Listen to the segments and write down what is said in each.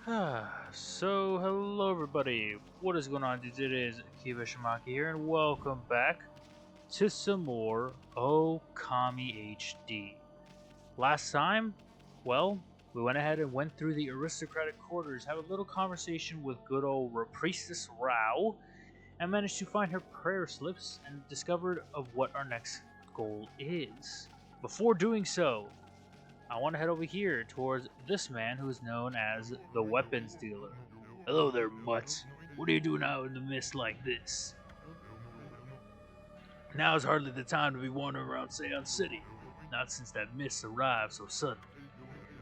So, hello everybody. What is going on, dudes? It is Kiba Shimaki here, and welcome back to some more Okami HD. Last time, well, we went ahead and went through the aristocratic quarters, had a little conversation with good old Priestess Rao, and managed to find her prayer slips and discovered of what our next goal is. Before doing so, I want to head over here towards this man who is known as the weapons dealer. Hello there, mutt. What are you doing out in the mist like this? Now is hardly the time to be wandering around Seon City, not since that mist arrived so suddenly.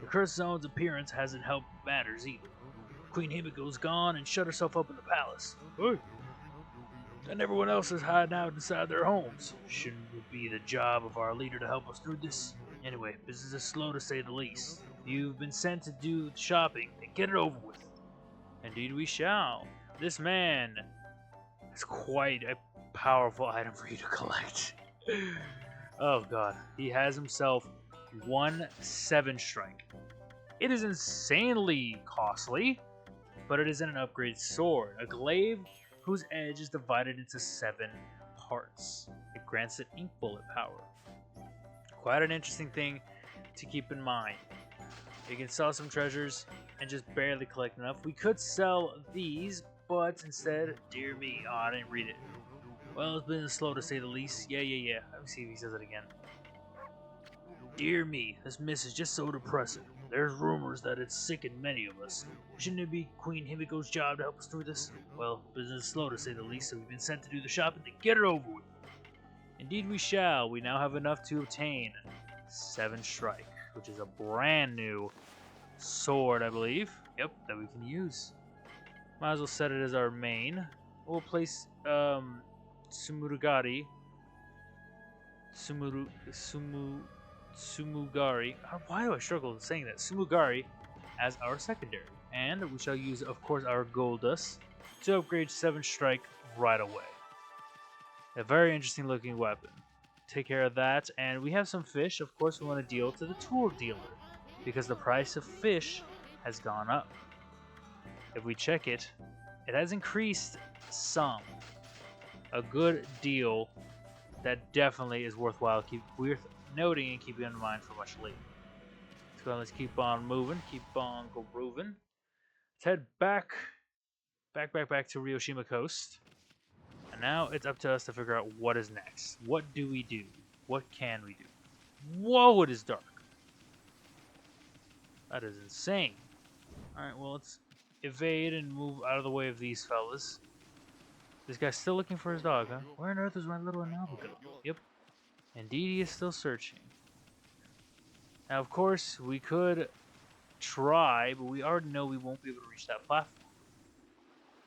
The cursed zone's appearance hasn't helped matters either. Queen Himiko's gone and shut herself up in the palace. Hey. And everyone else is hiding out inside their homes. Shouldn't it be the job of our leader to help us through this? Anyway, business is slow to say the least. You've been sent to do shopping, and get it over with. Indeed we shall. This man is quite a powerful item for you to collect. Oh god. He has himself 1-7 strike. It is insanely costly, but it is an upgraded sword. A glaive whose edge is divided into 7 parts. It grants it ink bullet power. Quite an interesting thing to keep in mind. You can sell some treasures and just barely collect enough. We could sell these, but instead, dear me, oh, I didn't read it. Well, it's been slow to say the least. Yeah. Let me see if he says it again. Dear me, this mist is just so depressing. There's rumors that it's sickened many of us. Shouldn't it be Queen Himiko's job to help us through this? Well, business is slow to say the least, so we've been sent to do the shopping to get it over with. Indeed we shall. We now have enough to obtain 7 strike, which is a brand new sword, I believe. Yep, that we can use. Might as well set it as our main. We'll place Sumugari. Sumugari. Why do I struggle with saying that? Sumugari as our secondary. And we shall use, of course, our gold dust to upgrade 7 strike right away. A very interesting looking weapon. Take care of that, and we have some fish. Of course, we want to deal to the tool dealer because the price of fish has gone up. If we check it, it has increased some. A good deal that definitely is worthwhile worth noting and keeping in mind for much later. So let's keep on moving, keep on grooving. Let's head back to Ryoshima Coast. And now it's up to us to figure out what is next. What do we do? What can we do? Whoa, it is dark. That is insane. Alright, well, let's evade and move out of the way of these fellas. This guy's still looking for his dog, huh? Where on earth is my little Analba go? Yep. Indeed, he is still searching. Now, of course, we could try, but we already know we won't be able to reach that platform.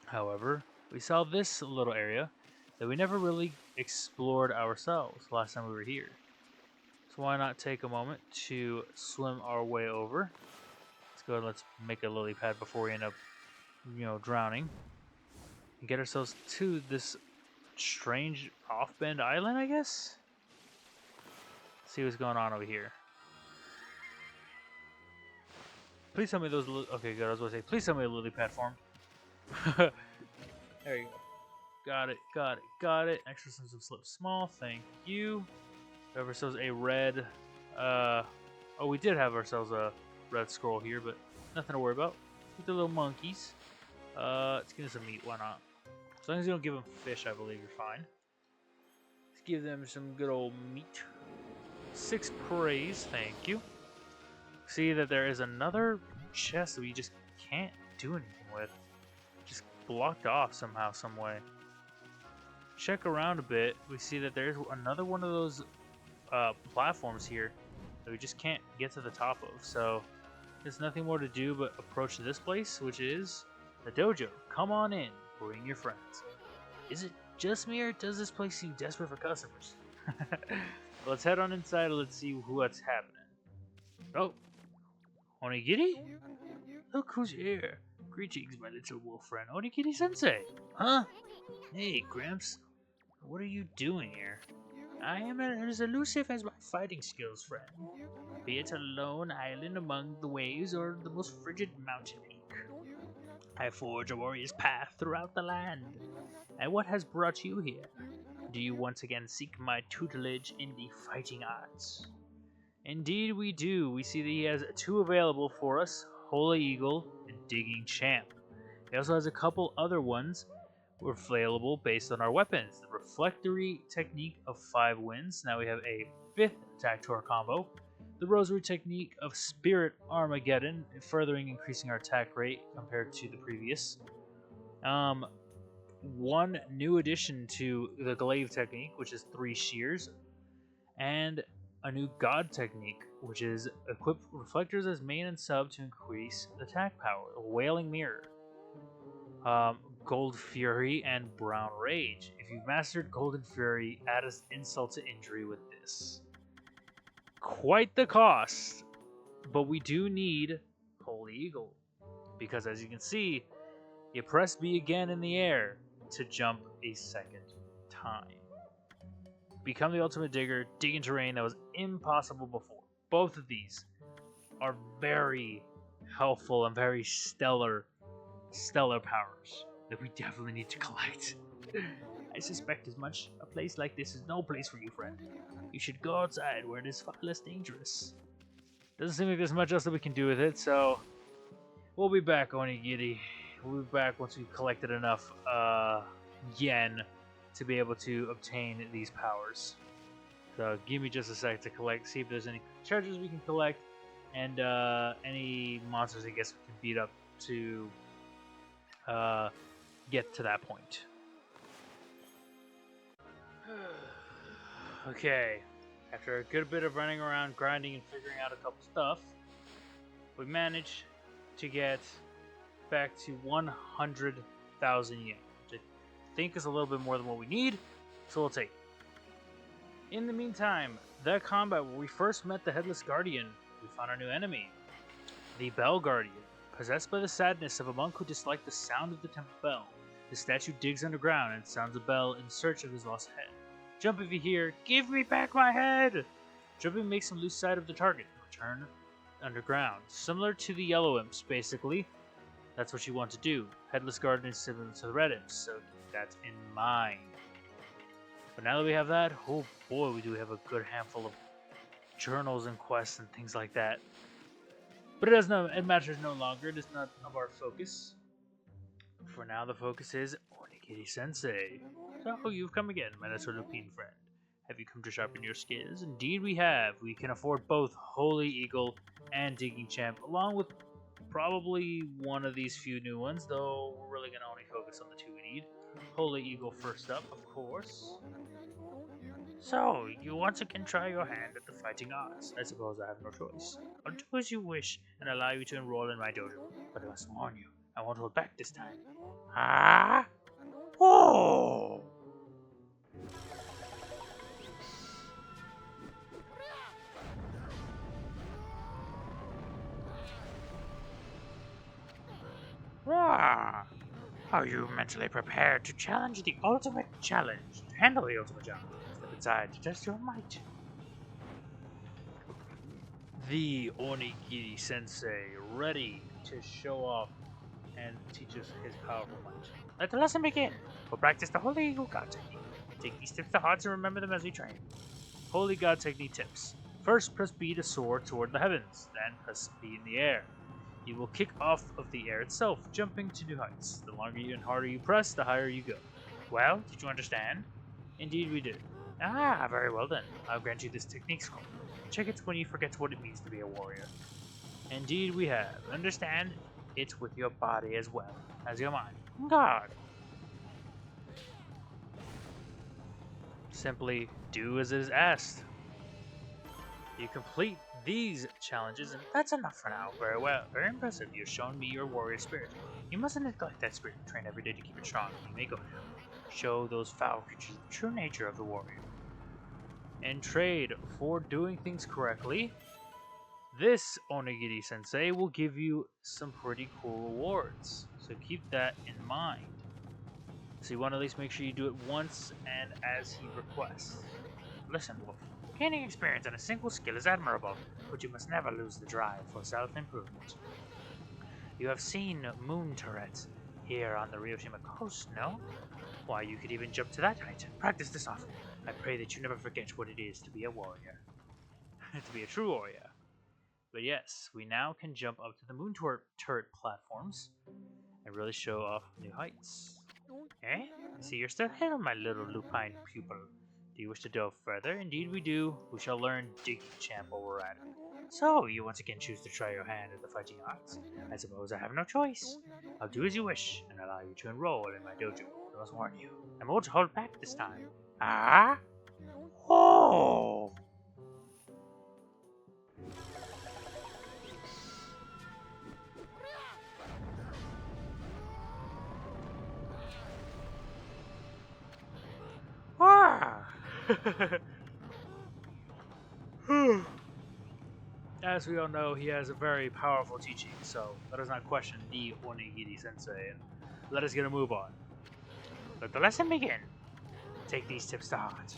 However, we saw this little area that we never really explored ourselves last time we were here. So why not take a moment to swim our way over? Let's go and let's make a lily pad before we end up, drowning. And get ourselves to this strange off-bend island, I guess? Let's see what's going on over here. Please tell me those... Okay, good. I was going to say, please tell me a lily pad formed. There you go. Got it. Extra sense of slip small. Thank you. We have ourselves a red... oh, we did have ourselves a red scroll here, but nothing to worry about. With the little monkeys. Let's give them some meat. Why not? As long as you don't give them fish, I believe you're fine. Let's give them some good old meat. 6 praise. Thank you. See that there is another chest that we just can't do anything with. Just blocked off somehow, some way. Check around a bit. We see that there's another one of those platforms here that we just can't get to the top of. So there's nothing more to do but approach this place, which is the dojo. Come on in. Bring your friends. Is it just me, or does this place seem desperate for customers? Let's head on inside and let's see what's happening. Oh, Onigiri? Look who's here. Greetings, my little wolf friend, Onigiri-sensei. Huh? Hey, Gramps. What are you doing here? I am as elusive as my fighting skills, friend. Be it a lone island among the waves or the most frigid mountain peak. I forge a warrior's path throughout the land. And what has brought you here? Do you once again seek my tutelage in the fighting arts? Indeed we do. We see that he has two available for us, Holy Eagle and Digging Champ. He also has a couple other ones available based on our weapons. The Reflectory Technique of 5 wins. Now we have a 5th attack to our combo. The Rosary Technique of Spirit Armageddon, furthering increasing our attack rate compared to the previous. One new addition to the Glaive Technique, which is 3 shears, and a new God Technique, which is equip reflectors as main and sub to increase attack power. A Wailing Mirror, Gold Fury, and Brown Rage. If you've mastered Golden Fury, add an insult to injury with this. Quite the cost, but we do need Holy Eagle, because as you can see, you press B again in the air to jump a second time. Become the ultimate digger, dig in terrain that was impossible before. Both of these are very helpful and very stellar powers that we definitely need to collect. I suspect as much. A place like this is no place for you, friend. You should go outside where it is far less dangerous. Doesn't seem like there's much else that we can do with it, so we'll be back, Onigiri. We'll be back once we've collected enough yen to be able to obtain these powers. So give me just a sec to see if there's any treasures we can collect, and any monsters I guess we can beat up to get to that point. Okay, after a good bit of running around, grinding, and figuring out a couple stuff, we managed to get back to 100,000 yen, which I think is a little bit more than what we need, so we'll take it. In the meantime, that combat where we first met the Headless Guardian, we found our new enemy, the Bell Guardian. Possessed by the sadness of a monk who disliked the sound of the temple bell, the statue digs underground and sounds a bell in search of his lost head. Jump if you hear, "Give me back my head!" Jumping makes him lose sight of the target and return underground. Similar to the Yellow Imps, basically. That's what you want to do. Headless Guardian is similar to the Red Imps, so keep that in mind. But now that we have that, oh boy, we do have a good handful of journals and quests and things like that. But it matters no longer. It is not of our focus. For now, the focus is Onigiri-sensei. So, you've come again, my little Lupine friend. Have you come to sharpen your skills? Indeed we have. We can afford both Holy Eagle and Digging Champ, along with probably one of these few new ones, though we're really going to only focus on the two we need. Holy Eagle first up, of course. So, you once again try your hand at the fighting arts. I suppose I have no choice. I'll do as you wish and allow you to enroll in my dojo. But I must warn you, I won't hold back this time. Ah! Oh! Ah! Are you mentally prepared to challenge the ultimate challenge? To handle the ultimate challenge? Step inside to test your might. The Onigiri-sensei, ready to show off and teach us his powerful might. Let the lesson begin. We'll practice the Holy Eagle God Technique. Take these tips to heart and remember them as we train. Holy God Technique tips. First, press B to soar toward the heavens. Then, press B in the air. You will kick off of the air itself, jumping to new heights. The longer and harder you press, the higher you go. Well, did you understand? Indeed we did. Ah, very well then. I'll grant you this technique score. Check it when you forget what it means to be a warrior. Indeed we have. Understand it with your body as well as your mind. God. Simply do as it is asked. You complete these challenges, and that's enough for now. Very well. Very impressive. You've shown me your warrior spirit. You mustn't neglect that spirit. Train every day to keep it strong. You may go now. Show those foul creatures the true nature of the warrior. In trade for doing things correctly, this Onigiri-sensei will give you some pretty cool rewards. So keep that in mind. So you want to at least make sure you do it once and as he requests. Listen, Wolf. Gaining experience in a single skill is admirable, but you must never lose the drive for self-improvement. You have seen moon turrets here on the Ryoshima coast, no? Why, you could even jump to that height. Practice this often. I pray that you never forget what it is to be a warrior. To be a true warrior. But yes, we now can jump up to the moon turret platforms and really show off new heights. Eh? I see you're still here, my little lupine pupil. Do you wish to delve further? Indeed we do. We shall learn Digging Champ while we're at it. So, you once again choose to try your hand at the fighting arts? I suppose I have no choice. I'll do as you wish, and allow you to enroll in my dojo. I must warn you, I won't hold back this time. Ah? Oh! Ah! As we all know, he has a very powerful teaching, so let us not question the Onigiri sensei, and let us get a move on. Let the lesson begin. Take these tips to heart.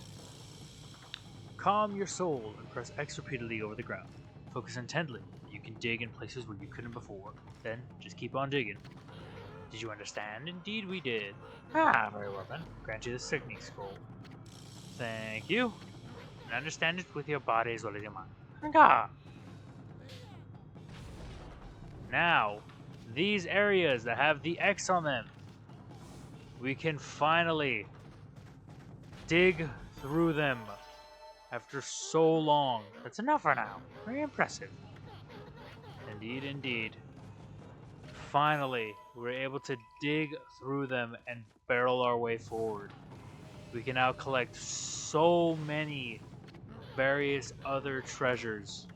Calm your soul and press X repeatedly over the ground. Focus intently. You can dig in places where you couldn't before. Then, just keep on digging. Did you understand? Indeed we did. Ah, very well then. Grant you the technique scroll. Thank you. And understand it with your body as well as your mind. Anga! Now, these areas that have the X on them, we can finally dig through them after so long. That's enough for now. Very impressive. Indeed, indeed. Finally, we're able to dig through them and barrel our way forward. We can now collect so many various other treasures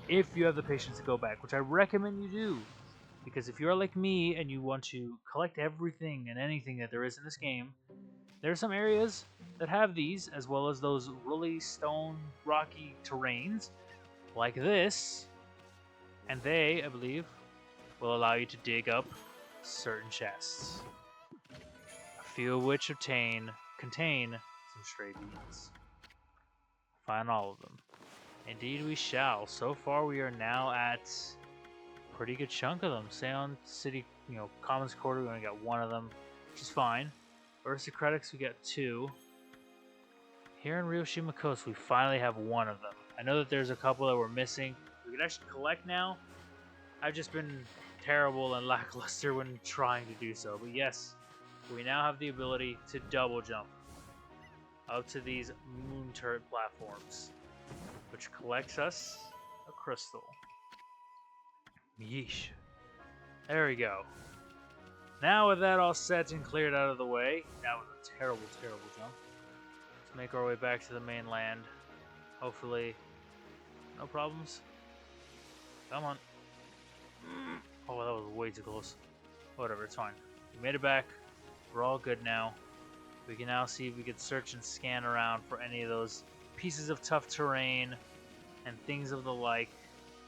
if you have the patience to go back, which I recommend you do. Because if you're like me and you want to collect everything and anything that there is in this game, there are some areas that have these, as well as those really stone, rocky terrains, like this, and they, I believe, will allow you to dig up certain chests, a few of which contain some stray beans. Find all of them. Indeed we shall. So far we are now at a pretty good chunk of them. Seon City, Commons Quarter, we only got one of them, which is fine. Aristocratics, we got 2. Here in Ryoshima Coast, we finally have one of them. I know that there's a couple that we're missing. We can actually collect now. I've just been terrible and lackluster when trying to do so. But yes, we now have the ability to double jump up to these moon turret platforms, which collects us a crystal. Yeesh. There we go. Now with that all set and cleared out of the way, that was a terrible, terrible jump. Let's make our way back to the mainland. Hopefully, no problems. Come on. Oh, that was way too close. Whatever, it's fine. We made it back. We're all good now. We can now see if we can search and scan around for any of those pieces of tough terrain and things of the like,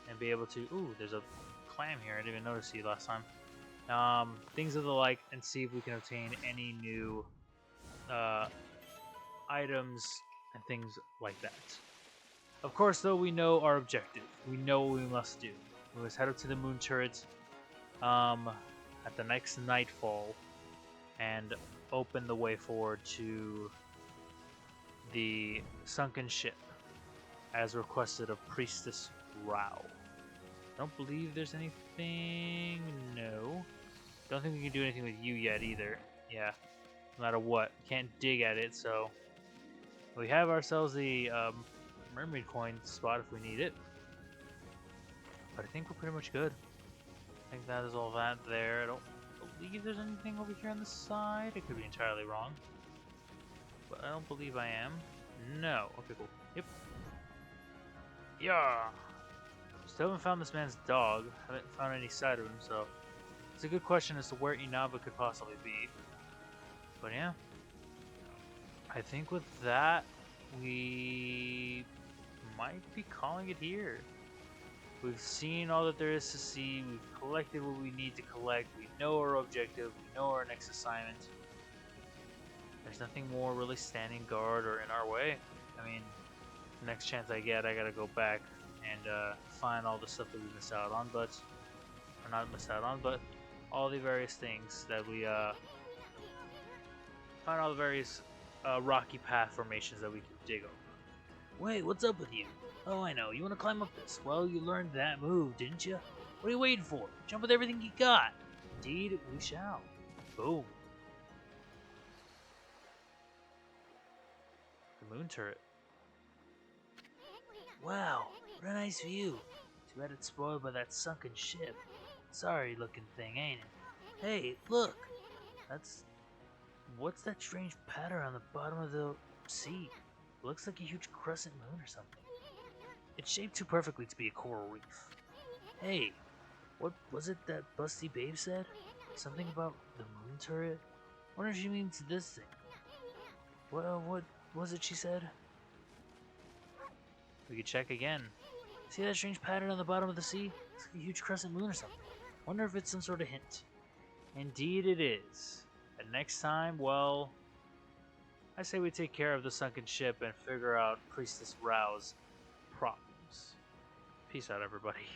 and be able to... Ooh, there's a clam here. I didn't even notice you last time. Things of the like, and see if we can obtain any new items and things like that. Of course, though, we know our objective. We know what we must do. We must head up to the moon turret at the next nightfall and open the way forward to the sunken ship as requested of Priestess Rao. I don't believe there's anything. No. Don't think we can do anything with you yet either. Yeah. No matter what. Can't dig at it, so we have ourselves the mermaid coin spot if we need it. But I think we're pretty much good. I think that is all that there. I don't believe there's anything over here on the side. I could be entirely wrong. But I don't believe I am. No. Okay, cool. Yep. Yeah. Still haven't found this man's dog. Haven't found any sight of him, so it's a good question as to where Inaba could possibly be. But yeah. I think with that, we might be calling it here. We've seen all that there is to see. We've collected what we need to collect. We know our objective. We know our next assignment. There's nothing more really standing guard or in our way. I mean, the next chance I get, I gotta go back and find all the stuff that we missed out on. But for not missed out on, but all the various things that we find all the various rocky path formations that we can dig over. Wait, what's up with you? Oh, I know. You want to climb up this? Well, you learned that move, didn't you? What are you waiting for? Jump with everything you got. Indeed, we shall. Boom. The moon turret. Wow, what a nice view. Too bad it's spoiled by that sunken ship. Sorry looking thing, ain't it? Hey, look! What's that strange pattern on the bottom of the sea? It looks like a huge crescent moon or something. It's shaped too perfectly to be a coral reef. Hey, what was it that Busty Babe said? Something about the moon turret? Wonder if she means this thing. Well, what was it she said? We could check again. See that strange pattern on the bottom of the sea? It's like a huge crescent moon or something. Wonder if it's some sort of hint. Indeed it is. And next time, well, I say we take care of the sunken ship and figure out Priestess Rao's problems. Peace out, everybody.